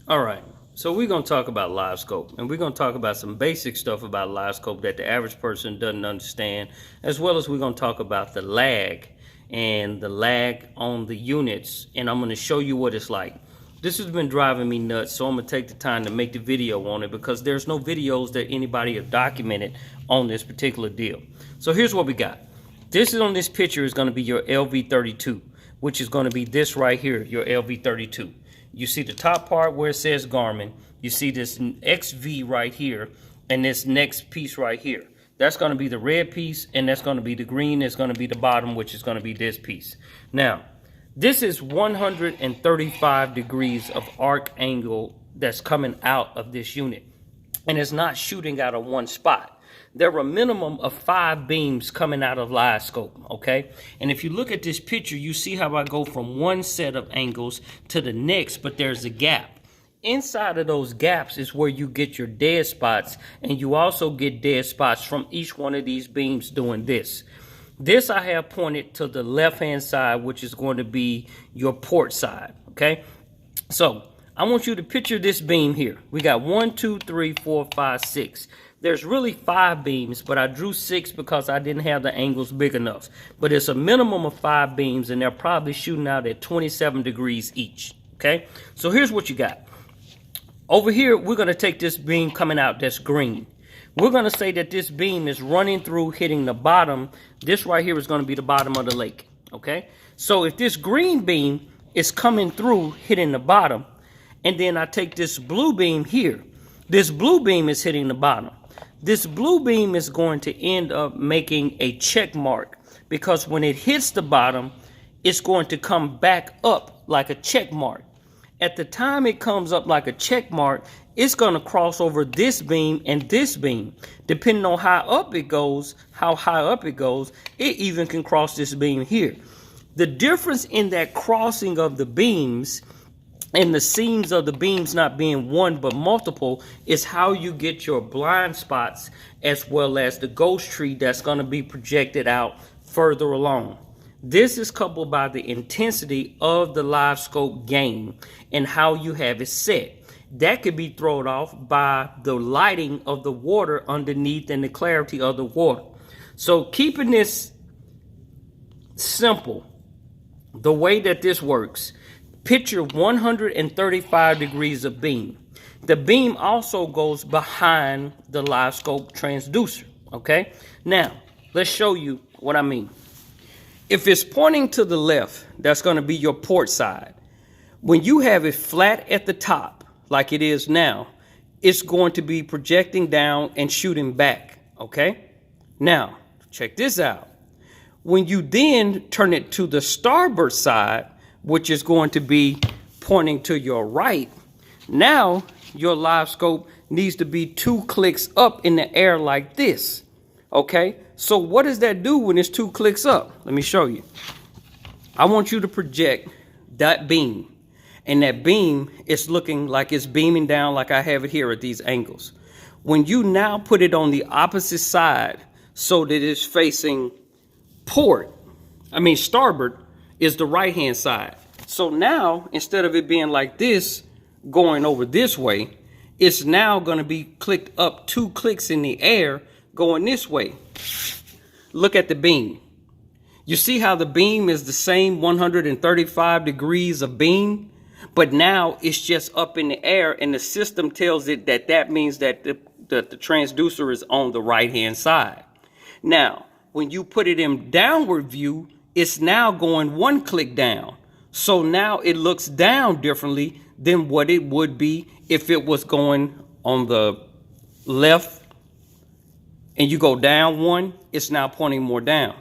All right, so we're going to talk about LiveScope, and we're going to talk about some basic stuff about LiveScope that the average person doesn't understand, as well as we're going to talk about the lag and the lag on the units, and I'm going to show you what it's like. This has been driving me nuts, so I'm going to take the time to make the video on it because there's no videos that anybody have documented on this particular deal. So here's what we got. This is on this picture is going to be your LV32, which is going to be this right here, your LV32. You see the top part where it says Garmin. You see this XV right here and this next piece right here. That's going to be the red piece, and that's going to be the green. That's going to be the bottom, which is going to be this piece. Now, this is 135 degrees of arc angle that's coming out of this unit, and it's not shooting out of one spot. There are a minimum of 5 beams coming out of LiveScope, okay? And if you look at this picture, you see how I go from one set of angles to the next, but there's a gap. Inside of those gaps is where you get your dead spots, and you also get dead spots from each one of these beams doing this. This I have pointed to the left-hand side, which is going to be your port side, okay? So I want you to picture this beam here. We got 1, 2, 3, 4, 5, 6. There's really 5 beams, but I drew 6 because I didn't have the angles big enough. But it's a minimum of 5 beams, and they're probably shooting out at 27 degrees each, okay? So here's what you got. Over here, we're going to take this beam coming out that's green. We're going to say that this beam is running through, hitting the bottom. This right here is going to be the bottom of the lake, okay? So if this green beam is coming through, hitting the bottom, and then I take this blue beam here, this blue beam is hitting the bottom. This blue beam is going to end up making a check mark because when it hits the bottom, it's going to come back up like a check mark. At the time it comes up like a check mark, it's going to cross over this beam and this beam. Depending on how up it goes, how high up it goes, it even can cross this beam here. The difference in that crossing of the beams and the seams of the beams not being one but multiple is how you get your blind spots as well as the ghost tree that's going to be projected out further along. This is coupled by the intensity of the LiveScope game and how you have it set. That could be thrown off by the lighting of the water underneath and the clarity of the water. So keeping this simple, the way that this works, picture 135 degrees of beam. The beam also goes behind the LiveScope transducer, okay? Now, let's show you what I mean. If it's pointing to the left, that's going to be your port side. When you have it flat at the top, like it is now, it's going to be projecting down and shooting back, okay? Now, check this out. When you then turn it to the starboard side, which is going to be pointing to your right, now your LiveScope needs to be 2 clicks up in the air like this, okay? So what does that do when it's 2 clicks up? Let me show you. I want you to project that beam, and that beam is looking like it's beaming down like I have it here at these angles. When you now put it on the opposite side so that it's facing starboard is the right hand side. So now instead of it being like this going over this way, it's now going to be clicked up 2 clicks in the air going this way. Look at the beam. You see how the beam is the same 135 degrees of beam, but now it's just up in the air, and the system tells it that that means that the transducer is on the right hand side. Now when you put it in downward view, it's now going 1 click down. So now it looks down differently than what it would be if it was going on the left and you go down 1, it's now pointing more down.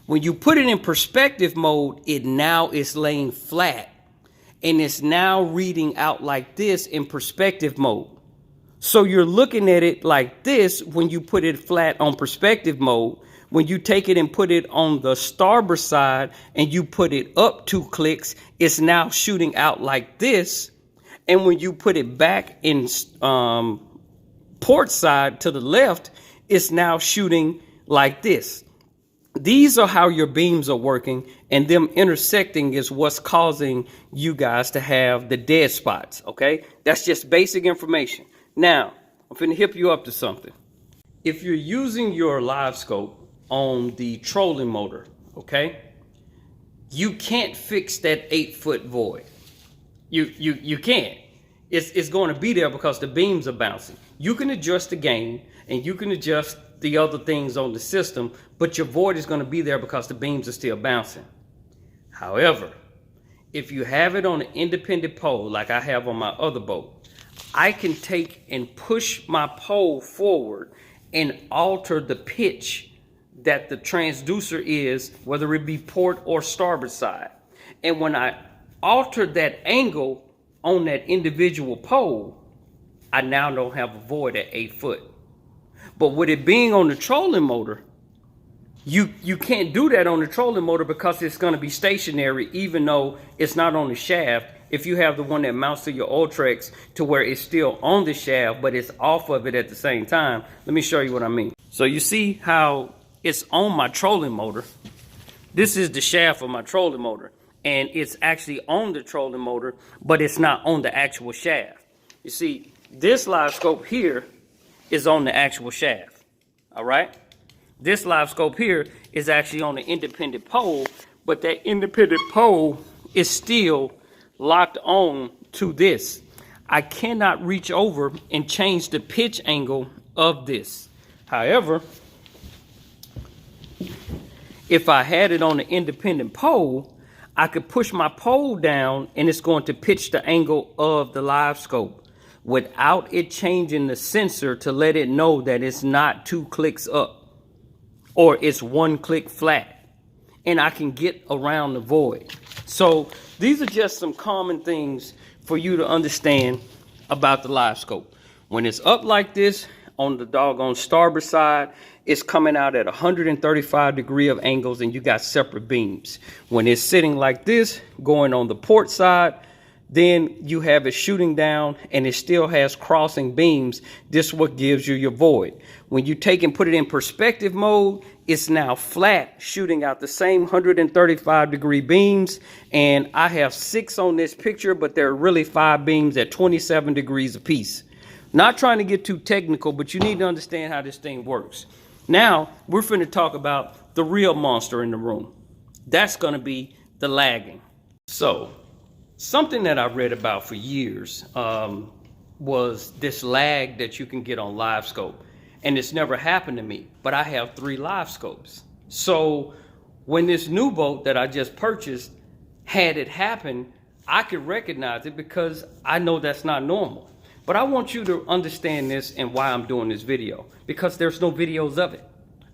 When you put it in perspective mode, it now is laying flat and it's now reading out like this in perspective mode. So you're looking at it like this when you put it flat on perspective mode. When you take it and put it on the starboard side and you put it up 2 clicks, it's now shooting out like this. And when you put it back in port side to the left, it's now shooting like this. These are how your beams are working, and them intersecting is what's causing you guys to have the dead spots, okay? That's just basic information. Now, I'm finna hip you up to something. If you're using your LiveScope on the trolling motor, okay, you can't fix that 8-foot void. You can't. It's going to be there because the beams are bouncing. You can adjust the gain and you can adjust the other things on the system, but your void is going to be there because the beams are still bouncing. However, if you have it on an independent pole like I have on my other boat, I can take and push my pole forward and alter the pitch that the transducer is, whether it be port or starboard side. And when I alter that angle on that individual pole, I now don't have a void at 8 foot. But with it being on the trolling motor, you can't do that on the trolling motor because it's going to be stationary even though it's not on the shaft. If you have the one that mounts to your Ultrex to where it's still on the shaft but it's off of it at the same time, let me show you what I mean. So you see how it's on my trolling motor. This is the shaft of my trolling motor, and it's actually on the trolling motor, but it's not on the actual shaft. You see, this LiveScope here is on the actual shaft, all right? This LiveScope here is actually on the independent pole, but that independent pole is still locked on to this. I cannot reach over and change the pitch angle of this. However, if I had it on the independent pole, I could push my pole down and it's going to pitch the angle of the LiveScope without it changing the sensor to let it know that it's not 2 clicks up or it's 1 click flat, and I can get around the void. So these are just some common things for you to understand about the LiveScope. When it's up like this on the doggone starboard side, it's coming out at 135 degree of angles and you got separate beams. When it's sitting like this, going on the port side, then you have it shooting down and it still has crossing beams. This is what gives you your void. When you take and put it in perspective mode, it's now flat, shooting out the same 135 degree beams. And I have 6 on this picture, but there are really 5 beams at 27 degrees apiece. Not trying to get too technical, but you need to understand how this thing works. Now, we're finna to talk about the real monster in the room. That's gonna be the lagging. So, something that I read about for years was this lag that you can get on LiveScope. And it's never happened to me, but I have 3 LiveScopes. So when this new boat that I just purchased had it happen, I could recognize it because I know that's not normal. But I want you to understand this and why I'm doing this video, because there's no videos of it.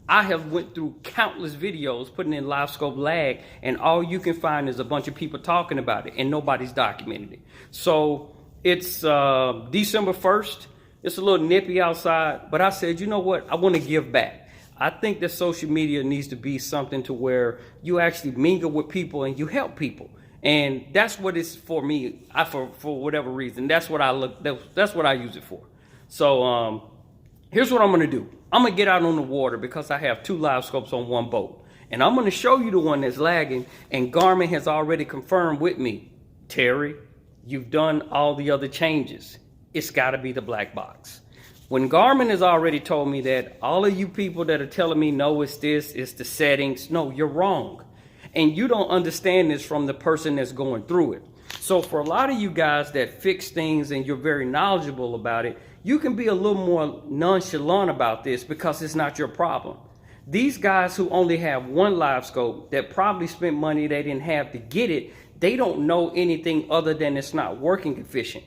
I have went through countless videos putting in LiveScope Lag, and all you can find is a bunch of people talking about it and nobody's documented it. So it's December 1st. It's a little nippy outside, but I said, you know what? I want to give back. I think that social media needs to be something to where you actually mingle with people and you help people. And that's what it's for me. For whatever reason, that's what that's what I use it for. So here's what I'm going to do. I'm going to get out on the water because I have 2 LiveScopes on one boat. And I'm going to show you the one that's lagging. And Garmin has already confirmed with me, Terry, you've done all the other changes. It's got to be the black box. When Garmin has already told me that, all of you people that are telling me, no, it's this, it's the settings. No, you're wrong. And you don't understand this from the person that's going through it. So for a lot of you guys that fix things and you're very knowledgeable about it, you can be a little more nonchalant about this because it's not your problem. These guys who only have 1 LiveScope that probably spent money they didn't have to get it, they don't know anything other than it's not working efficient.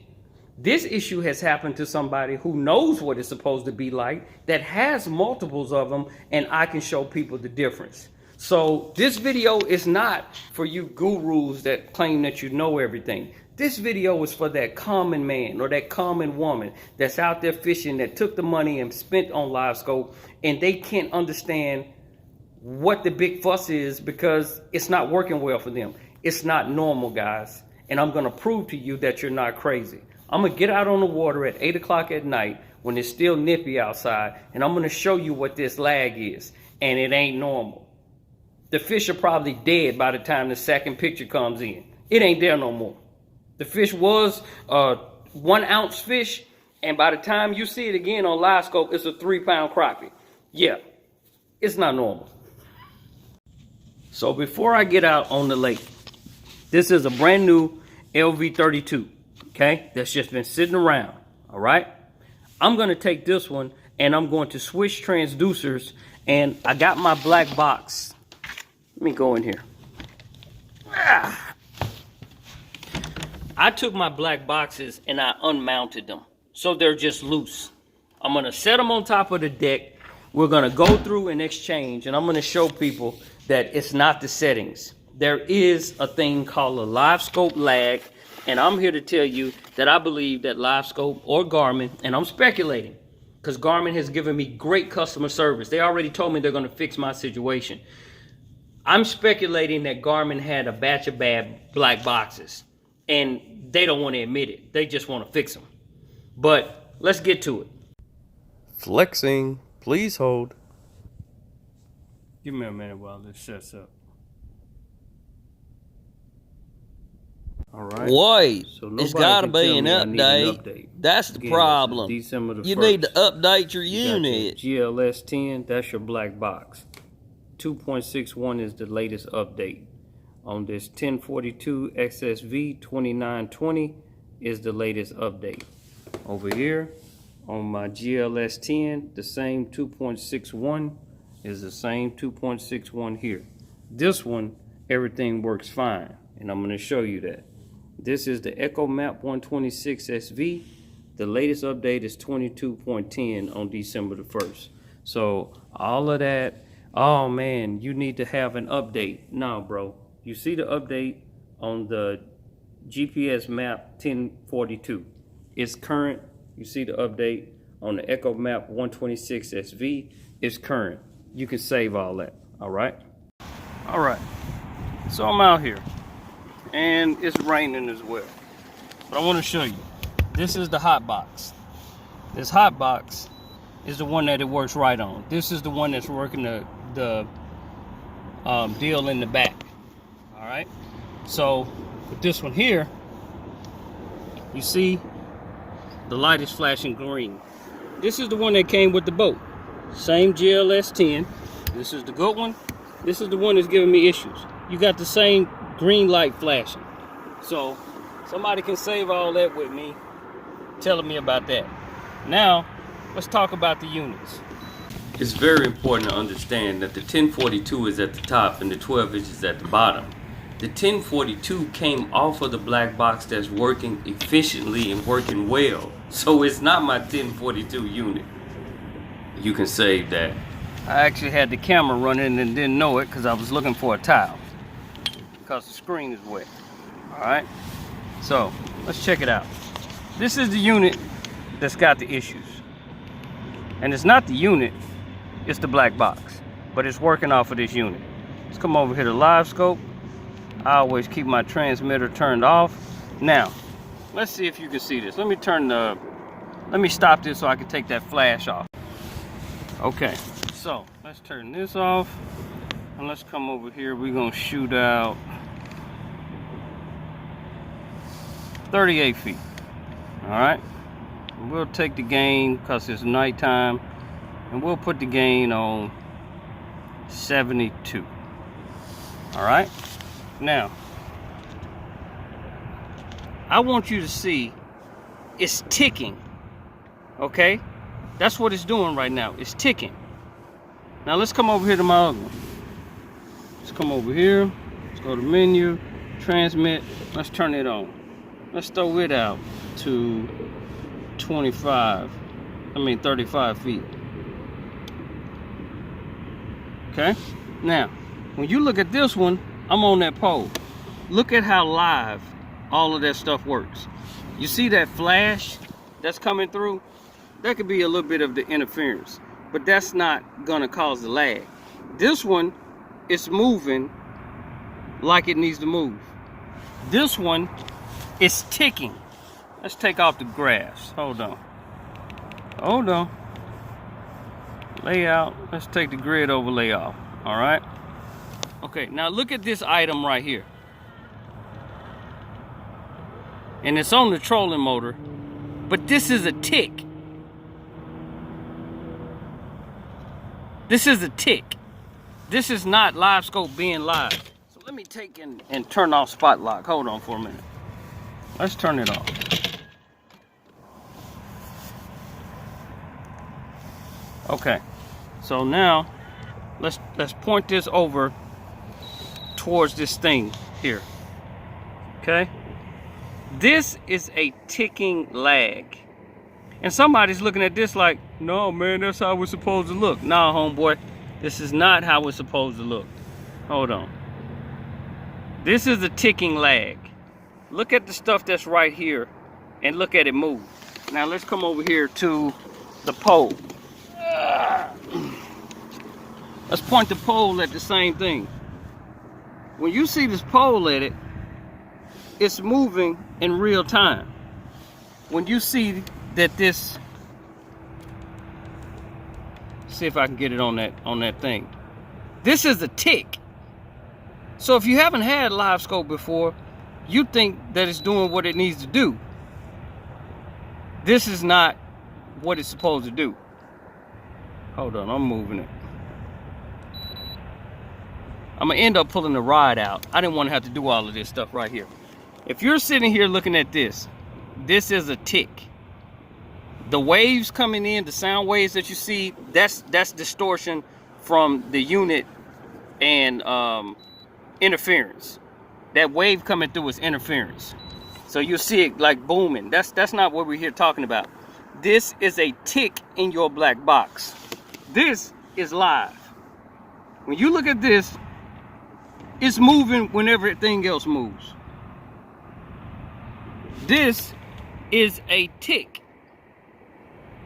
This issue has happened to somebody who knows what it's supposed to be like, that has multiples of them, and I can show people the difference. So this video is not for you gurus that claim that you know everything. This video is for that common man or that common woman that's out there fishing, that took the money and spent on LiveScope, and they can't understand what the big fuss is because it's not working well for them. It's not normal, guys. And I'm going to prove to you that you're not crazy. I'm going to get out on the water at 8 o'clock at night when it's still nippy outside, and I'm going to show you what this lag is, and it ain't normal. The fish are probably dead by the time the second picture comes in. It ain't there no more. The fish was a 1 ounce fish, and by the time you see it again on LiveScope, it's a 3-pound crappie. Yeah, it's not normal. So before I get out on the lake, this is a brand new LV32, okay? That's just been sitting around, all right? I'm gonna take this one and I'm going to switch transducers, and I got my black box. Let me go in here. I took my black boxes and I unmounted them, so they're just loose. I'm gonna set them on top of the deck. We're gonna go through and exchange, and I'm gonna show people that it's not the settings. There is a thing called a LiveScope Lag, and I'm here to tell you that I believe that LiveScope or Garmin, and I'm speculating, because Garmin has given me great customer service. They already told me they're gonna fix my situation. I'm speculating that Garmin had a batch of bad black boxes, and they don't want to admit it. They just want to fix them. But let's get to it. Flexing, please hold. Give me a minute while this sets up. All right. Wait, So it's got to be an update. update. That's the Again, problem. this is December the You 1st. need to update your You got your unit. GLS 10, that's your black box. 2.61 is the latest update. On this 1042 XSV 2920 is the latest update. Over here on my GLS 10, the same 2.61 is the same 2.61 here. This one, everything works fine, and I'm going to show you that. This is the Echo Map 126 SV. The latest update is 22.10 on December the 1st. So all of that, oh man, you need to have an update. No, bro. You see the update on the GPS map 1042. It's current. You see the update on the Echo Map 126 SV. It's current. You can save all that. All right. All right. So I'm out here, and it's raining as well. But I want to show you. This is the hot box. This hot box is the one that it works right on. This is the one that's working the deal in the back. All right. So with this one here, you see the light is flashing green. This is the one that came with the boat. Same GLS 10. This is the good one. This is the one that's giving me issues. You got the same green light flashing. So somebody can save all that with me telling me about that. Now let's talk about the units. It's very important to understand that the 1042 is at the top and the 12 inch is at the bottom. The 1042 came off of the black box that's working efficiently and working well. So it's not my 1042 unit. You can save that. I actually had the camera running and didn't know it because I was looking for a towel because the screen is wet. All right, so let's check it out. This is the unit that's got the issues. And it's not the unit, it's the black box, but it's working off of this unit. Let's come over here to LiveScope. I always keep my transmitter turned off. Now, let's see if you can see this. Let me stop this so I can take that flash off. Okay, so let's turn this off and let's come over here. We're gonna shoot out 38 feet. All right, we'll take the gain because it's nighttime, and we'll put the gain on 72. All right, now I want you to see it's ticking. Okay, that's what it's doing right now. It's ticking. Now let's come over here to my other one. Let's come over here. Let's go to menu, transmit. Let's turn it on. Let's throw it out to 35 feet. Okay, now when you look at this one, I'm on that pole. Look at how live all of that stuff works. You see that flash that's coming through? That could be a little bit of the interference, but that's not gonna cause the lag. This one, it's moving like it needs to move. This one, it's ticking. Let's take off the graphs. Hold on. Hold on. Layout. Let's take the grid overlay off. All right. Okay, now look at this item right here. And it's on the trolling motor, but this is a tick. This is a tick. This is not LiveScope being live. So let me take and turn off spot lock. Hold on for a minute. Let's turn it off. Okay, so now let's point this over towards this thing here. Okay, this is a ticking lag, and somebody's looking at this like, no man, that's how it's supposed to look. Nah, homeboy, this is not how it's supposed to look. Hold on. This is a ticking lag. Look at the stuff that's right here and look at it move. Now let's come over here to the pole. Let's point the pole at the same thing. When you see this pole at it, it's moving in real time. When you see that this, see if I can get it on that thing. This is a tick. So if you haven't had LiveScope before, you think that it's doing what it needs to do. This is not what it's supposed to do. Hold on, I'm moving it. I'm gonna end up pulling the rod out. I didn't want to have to do all of this stuff right here. If you're sitting here looking at this, this is a tick. The waves coming in, the sound waves that you see, that's distortion from the unit and interference. That wave coming through is interference. So you'll see it like booming. That's not what we're here talking about. This is a tick in your black box. This is live. When you look at this, it's moving when everything else moves. This is a tick.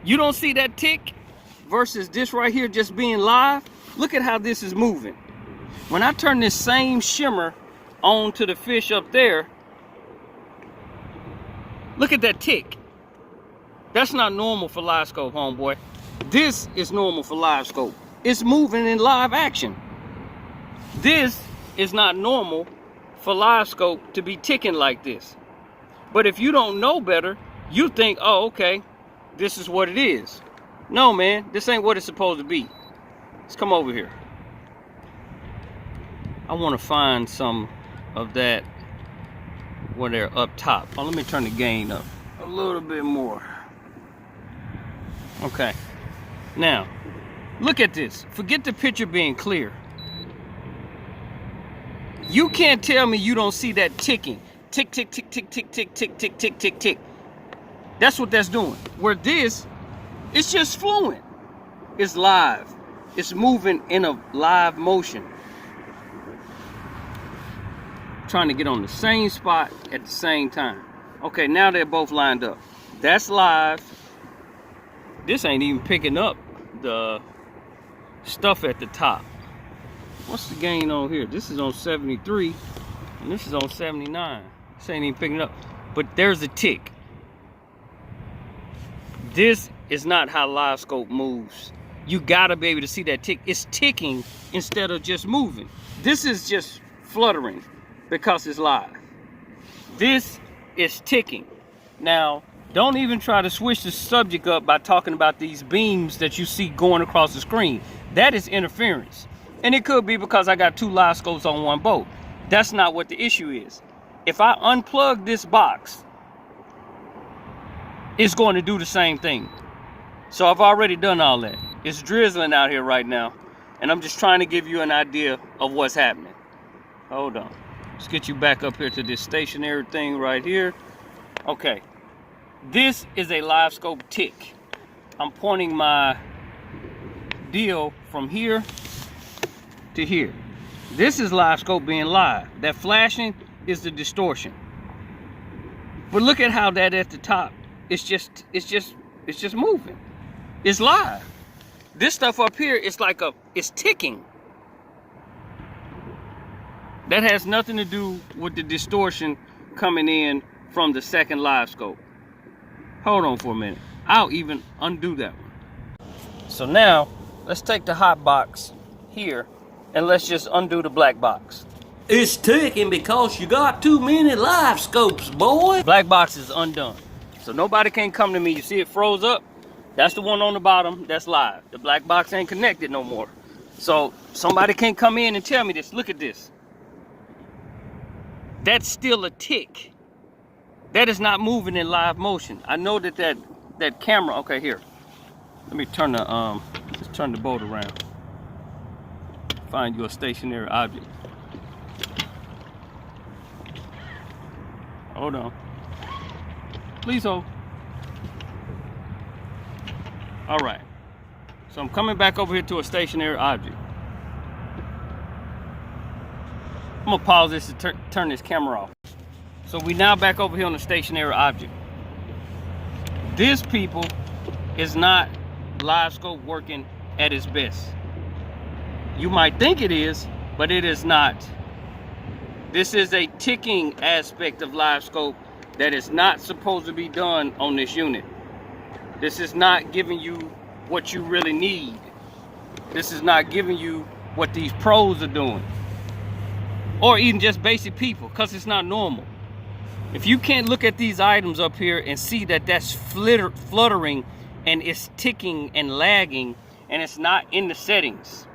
You don't see that tick versus this right here just being live. Look at how this is moving. When I turn this same shimmer on to the fish up there, look at that tick. That's not normal for LiveScope, homeboy. This is normal for LiveScope. It's moving in live action. This is not normal for LiveScope to be ticking like this. But if you don't know better, you think, oh, okay, this is what it is. No, man, this ain't what it's supposed to be. Let's come over here. I want to find some of that where they're up top. Oh, let me turn the gain up a little bit more. Okay. Now, look at this. Forget the picture being clear. You can't tell me you don't see that ticking. Tick, tick, tick, tick, tick, tick, tick, tick, tick, tick, tick. That's what that's doing. Where this, it's just fluent. It's live. It's moving in a live motion. Trying to get on the same spot at the same time. Okay, now they're both lined up. That's live. This ain't even picking up the stuff at the top. What's the gain on here? This is on 73 and this is on 79. This ain't even picking up. But there's a tick. This is not how LiveScope moves. You gotta be able to see that tick. It's ticking instead of just moving. This is just fluttering because it's live. This is ticking. Now, don't even try to switch the subject up by talking about these beams that you see going across the screen. That is interference. And it could be because I got two LiveScopes on one boat. That's not what the issue is. If I unplug this box, it's going to do the same thing. So I've already done all that. It's drizzling out here right now, and I'm just trying to give you an idea of what's happening. Hold on. Let's get you back up here to this stationary thing right here. Okay. This is a LiveScope tick. I'm pointing my deal from here to here. This is LiveScope being live. That flashing is the distortion. But look at how that at the top, it's just moving. It's live. This stuff up here is like it's ticking. That has nothing to do with the distortion coming in from the second LiveScope. Hold on for a minute. I'll even undo that one. So now, let's take the hot box here and let's just undo the black box. It's ticking because you got too many live scopes, boy. Black box is undone. So nobody can come to me. You see it froze up? That's the one on the bottom, that's live. The black box ain't connected no more. So somebody can't come in and tell me this. Look at this. That's still a tick. That is not moving in live motion. I know that camera, okay, here. Let me turn the just turn the boat around. Find you a stationary object. Hold on. Please hold. All right. So I'm coming back over here to a stationary object. I'm gonna pause this to turn this camera off. So we now back over here on the stationary object. This, people, is not LiveScope working at its best. You might think it is, but it is not. This is a ticking aspect of LiveScope that is not supposed to be done on this unit. This is not giving you what you really need. This is not giving you what these pros are doing. Or even just basic people, because it's not normal. If you can't look at these items up here and see that that's fluttering and it's ticking and lagging and it's not in the settings,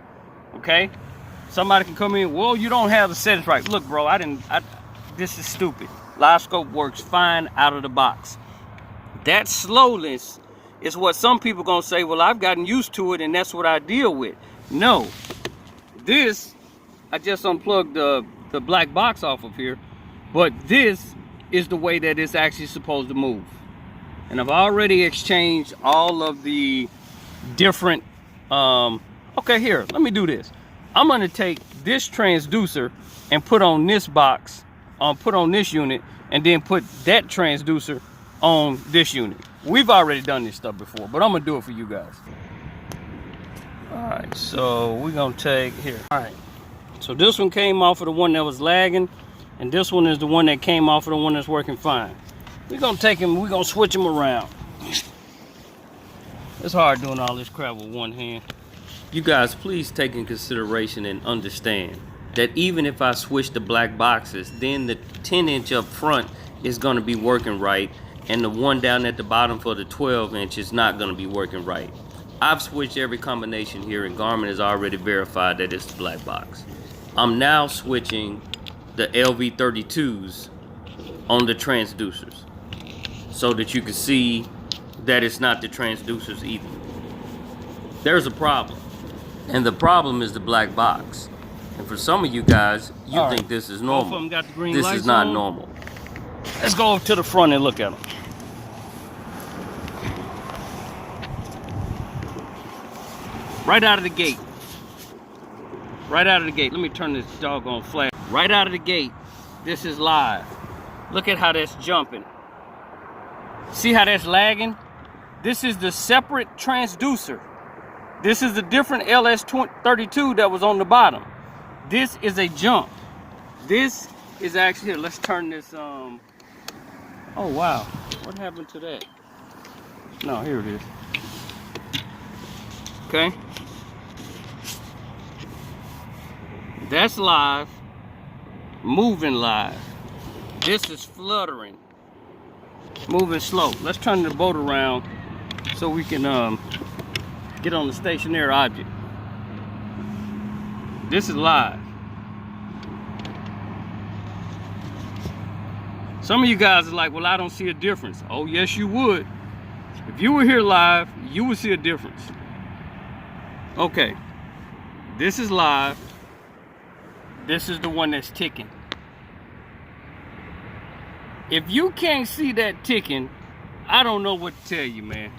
okay? Somebody can come in, well, you don't have the settings right. Look, bro, this is stupid. LiveScope works fine out of the box. That slowness is what some people gonna say, well, I've gotten used to it and that's what I deal with. No, this, I just unplugged the black box off of here, but this is the way that it's actually supposed to move. And I've already exchanged all of the different, okay, here, let me do this. I'm gonna take this transducer and put on this box, put on this unit, and then put that transducer on this unit. We've already done this stuff before, but I'm gonna do it for you guys. All right, so we're gonna take here. All right, so this one came off of the one that was lagging, and this one is the one that came off of the one that's working fine. We're gonna take them, we're gonna switch them around. It's hard doing all this crap with one hand. You guys, please take in consideration and understand that even if I switch the black boxes, then the 10-inch up front is gonna be working right, and the one down at the bottom for the 12-inch is not gonna be working right. I've switched every combination here, and Garmin has already verified that it's the black box. I'm now switching the LV32s on the transducers so that you can see that it's not the transducers either. There's a problem, and the problem is the black box. And for some of you guys, you think this is normal. Both of them got the green lights on. This is not normal. Let's go over to the front and look at them. Right out of the gate. Right out of the gate. Let me turn this doggone flash. Right out of the gate, this is live. Look at how that's jumping. See how that's lagging? This is the separate transducer. This is the different LS32 that was on the bottom. This is a jump. This is actually, here, let's turn this, oh wow, what happened to that? No, here it is. Okay. That's live, moving live. This is fluttering, moving slow. Let's turn the boat around so we can get on the stationary object. This is live. Some of you guys are like, well, I don't see a difference. Oh, yes, you would. If you were here live, you would see a difference. Okay, this is live. This is the one that's ticking. If you can't see that ticking, I don't know what to tell you, man.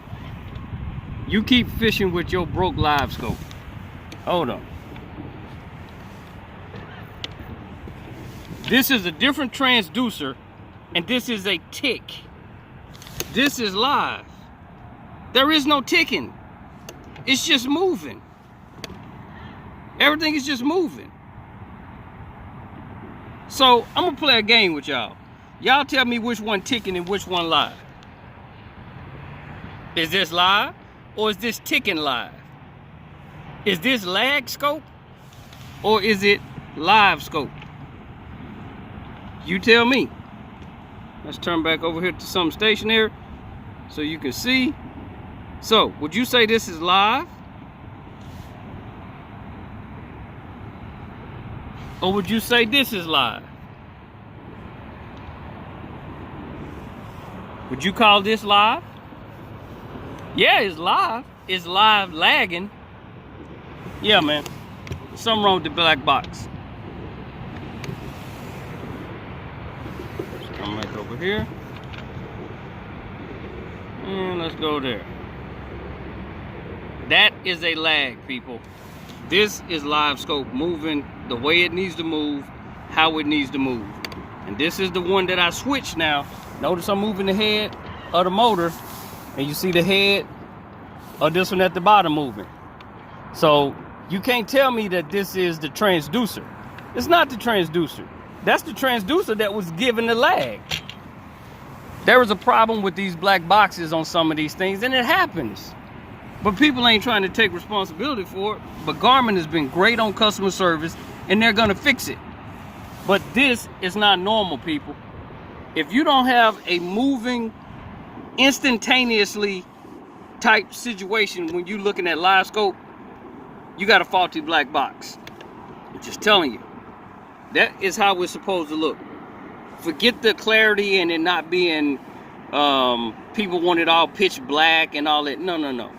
You keep fishing with your broke LiveScope. Hold on. This is a different transducer, and this is a tick. This is live. There is no ticking. It's just moving. Everything is just moving. So I'm gonna play a game with y'all. Y'all tell me which one ticking and which one live. Is this live or is this ticking live? Is this lag scope or is it LiveScope? You tell me. Let's turn back over here to something stationary so you can see. So, would you say this is live? Or would you say this is live? Would you call this live? Yeah, it's live. It's live lagging. Yeah, man. Something wrong with the black box. Let's come back over here. And let's go there. That is a lag, people. This is LiveScope moving the way it needs to move, how it needs to move. And this is the one that I switched now. Notice I'm moving the head of the motor, and you see the head of this one at the bottom moving. So you can't tell me that this is the transducer. It's not the transducer. That's the transducer that was given the lag. There was a problem with these black boxes on some of these things, and it happens. But people ain't trying to take responsibility for it. But Garmin has been great on customer service, and they're gonna fix it. But this is not normal, people. If you don't have a moving, instantaneously type situation when you're looking at LiveScope, you got a faulty black box. I'm just telling you. That is how it's supposed to look. Forget the clarity and it not being, people want it all pitch black and all that. No, no, no.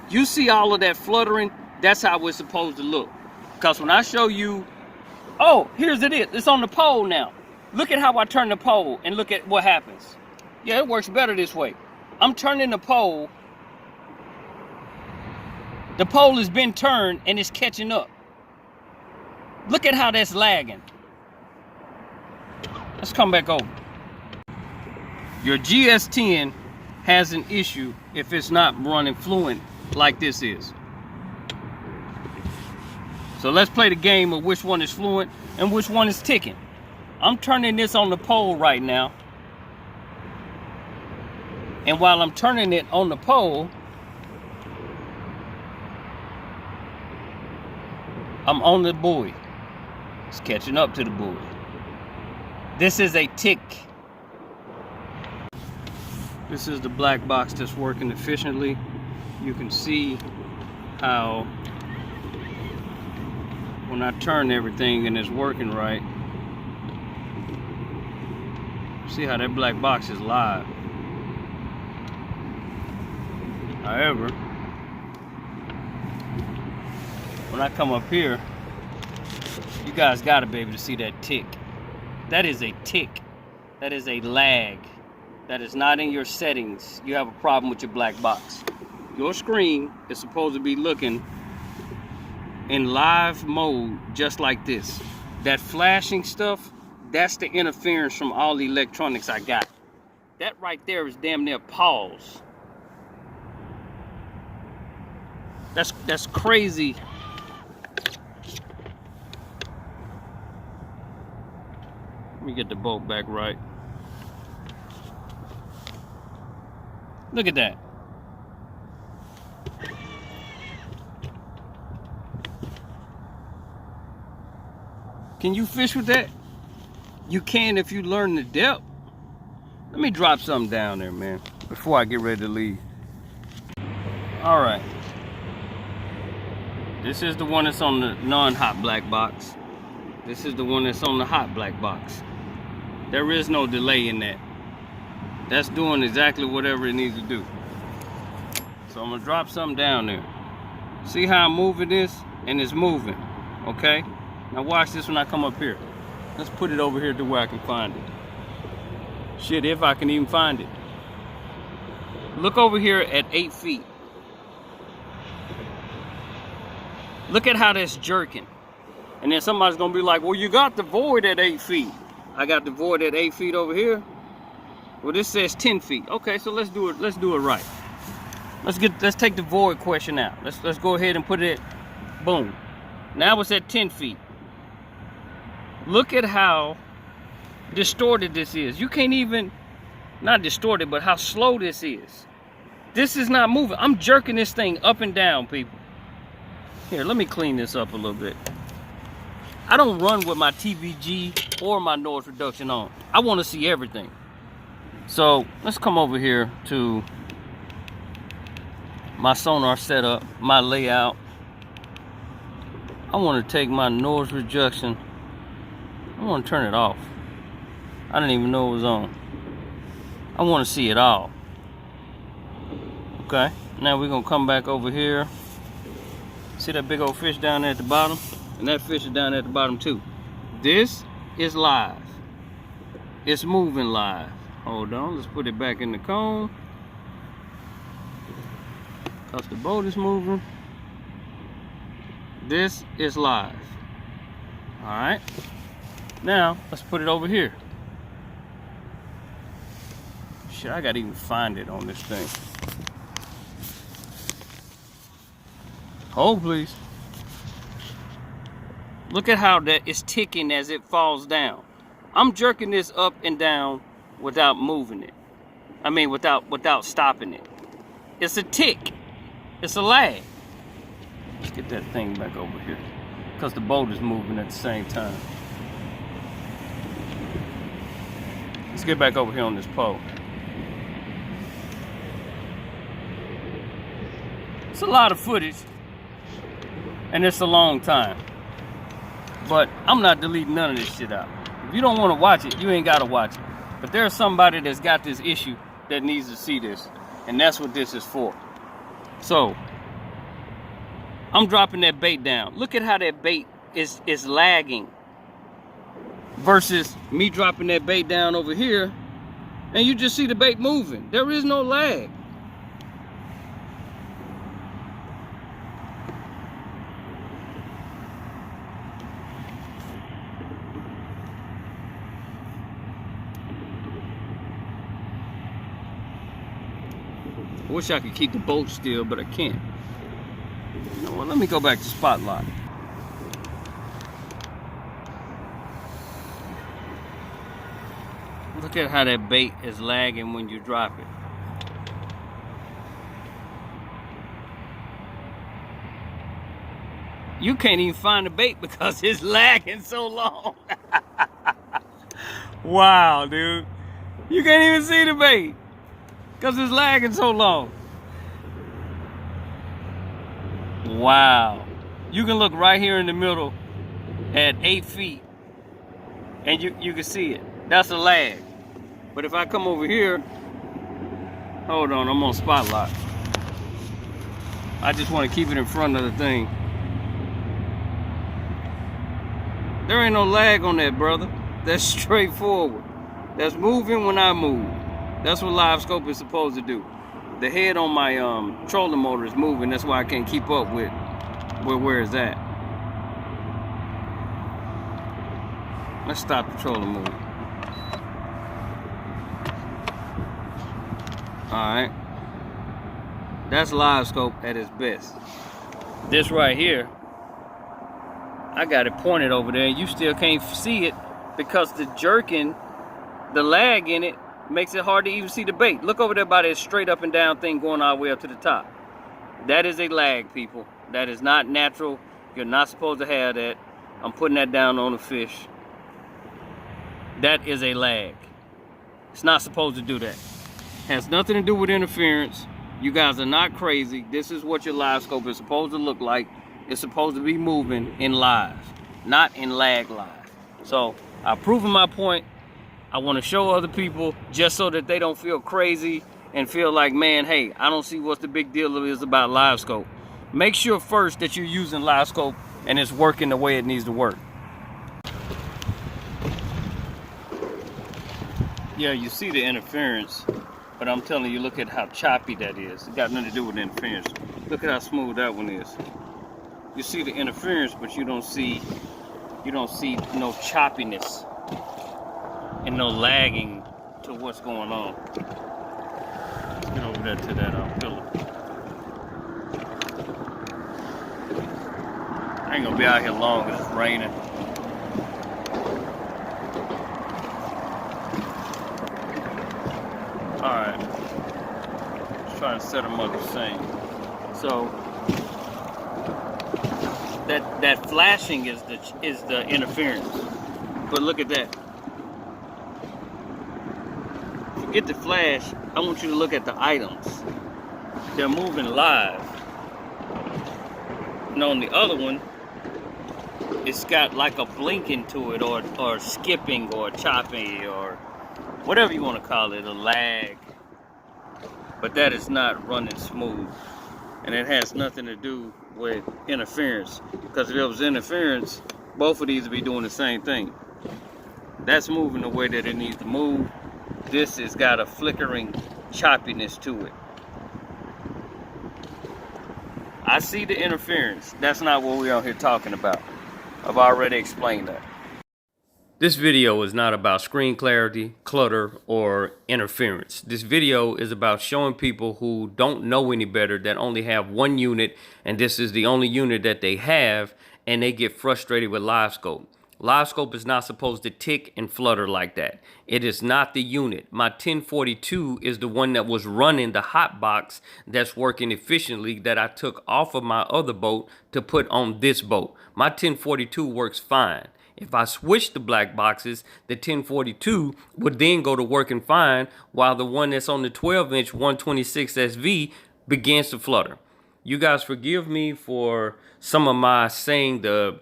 You see all of that fluttering, that's how it's supposed to look. Because when I show you, oh, here's it is. It's on the pole now. Look at how I turn the pole and look at what happens. Yeah, it works better this way. I'm turning the pole. The pole has been turned and it's catching up. Look at how that's lagging. Let's come back over. Your GS10 has an issue if it's not running fluent like this is. So let's play the game of which one is fluent and which one is ticking. I'm turning this on the pole right now. And while I'm turning it on the pole, I'm on the buoy. It's catching up to the buoy. This is a tick. This is the black box that's working efficiently. You can see how when I turn everything and it's working right, see how that black box is live. However, when I come up here, you guys gotta be able to see that tick. That is a tick. That is a lag. That is not in your settings. You have a problem with your black box. Your screen is supposed to be looking in live mode just like this. That flashing stuff, that's the interference from all the electronics I got. That right there is damn near pause. That's crazy. Let me get the bolt back right. Look at that. Can you fish with that? You can if you learn the depth. Let me drop something down there, man, before I get ready to leave. All right. This is the one that's on the non-hot black box. This is the one that's on the hot black box. There is no delay in that. That's doing exactly whatever it needs to do. So I'm gonna drop something down there. See how I'm moving this? And it's moving, okay? Now watch this when I come up here. Let's put it over here to where I can find it. Shit, if I can even find it. Look over here at 8 feet. Look at how that's jerking. And then somebody's gonna be like, well, you got the void at 8 feet. I got the void at 8 feet over here. Well, this says 10 feet. Okay, so let's do it right. Let's take the void question out. Let's go ahead and put it at, boom. Now it's at 10 feet. Look at how distorted this is. You can't even, not distorted, but how slow this is. This is not moving. I'm jerking this thing up and down, people. Here, let me clean this up a little bit. I don't run with my TVG or my noise reduction on. I want to see everything. So let's come over here to my sonar setup, my layout. I want to take my noise reduction. I want to turn it off. I didn't even know it was on. I want to see it all. Okay, now we're going to come back over here. See that big old fish down there at the bottom? And that fish is down there at the bottom too. This is live. It's moving live. Hold on, let's put it back in the cone. Because the boat is moving. This is live. Alright. Now, let's put it over here. Shit, I gotta even find it on this thing. Hold, please. Look at how that is ticking as it falls down. I'm jerking this up and down without moving it. I mean, without stopping it. It's a tick. It's a lag. Let's get that thing back over here, because the boat is moving at the same time. Let's get back over here on this pole. It's a lot of footage, and it's a long time. But I'm not deleting none of this shit out. If you don't want to watch it, you ain't got to watch it. But there's somebody that's got this issue that needs to see this, and that's what this is for. So, I'm dropping that bait down. Look at how that bait is lagging versus me dropping that bait down over here, and you just see the bait moving. There is no lag. I wish I could keep the boat still, but I can't. You know what? Let me go back to Spotlight. Look at how that bait is lagging when you drop it. You can't even find the bait because it's lagging so long. Wow, dude. You can't even see the bait because it's lagging so long. Wow. You can look right here in the middle at 8 feet and you can see it. That's a lag. But if I come over here, hold on, I'm on Spotlight. I just want to keep it in front of the thing. There ain't no lag on that, brother. That's straightforward. That's moving when I move. That's what LiveScope is supposed to do. The head on my trolling motor is moving. That's why I can't keep up with where it's at. Let's stop the trolling motor. Alright. That's LiveScope at its best. This right here, I got it pointed over there. You still can't see it because the jerking, the lag in it, makes it hard to even see the bait. Look over there by that straight up and down thing going all the way up to the top. That is a lag, people. That is not natural. You're not supposed to have that. I'm putting that down on the fish. That is a lag. It's not supposed to do that. Has nothing to do with interference. You guys are not crazy. This is what your LiveScope is supposed to look like. It's supposed to be moving in live, not in lag live. So I've proven my point. I want to show other people just so that they don't feel crazy and feel like, man, hey, I don't see what the big deal is about LiveScope. Make sure first that you're using LiveScope and it's working the way it needs to work. Yeah, you see the interference, but I'm telling you, look at how choppy that is. It got nothing to do with interference. Look at how smooth that one is. You see the interference, but you don't see no choppiness and no lagging to what's going on. Let's get over there to that pillar. I ain't gonna be out here long because it's raining. Alright. Just trying to set them up the same. So, that flashing is the interference. But look at that. Forget the flash. I want you to look at the items. They're moving live. And on the other one, it's got like a blinking to it, or skipping, or chopping, or whatever you want to call it, a lag. But that is not running smooth. And it has nothing to do with interference. Because if it was interference, both of these would be doing the same thing. That's moving the way that it needs to move. This has got a flickering choppiness to it. I see the interference. That's not what we're out here talking about. I've already explained that. This video is not about screen clarity, clutter, or interference. This video is about showing people who don't know any better, that only have one unit, and this is the only unit that they have, and they get frustrated with LiveScope. LiveScope is not supposed to tick and flutter like that. It is not the unit. My 1042 is the one that was running the hot box that's working efficiently, that I took off of my other boat to put on this boat. My 1042 works fine. If I switch the black boxes, the 1042 would then go to working fine, while the one that's on the 12-inch 126 SV begins to flutter. You guys forgive me for some of my saying the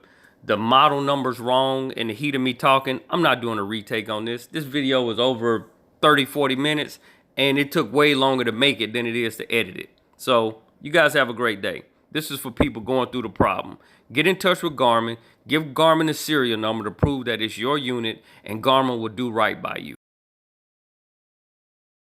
model numbers wrong in the heat of me talking. I'm not doing a retake on this. This video was over 30-40 minutes, and it took way longer to make it than it is to edit it. So you guys have a great day. This is for people going through the problem. Get in touch with Garmin. Give Garmin the serial number to prove that it's your unit, and Garmin will do right by you.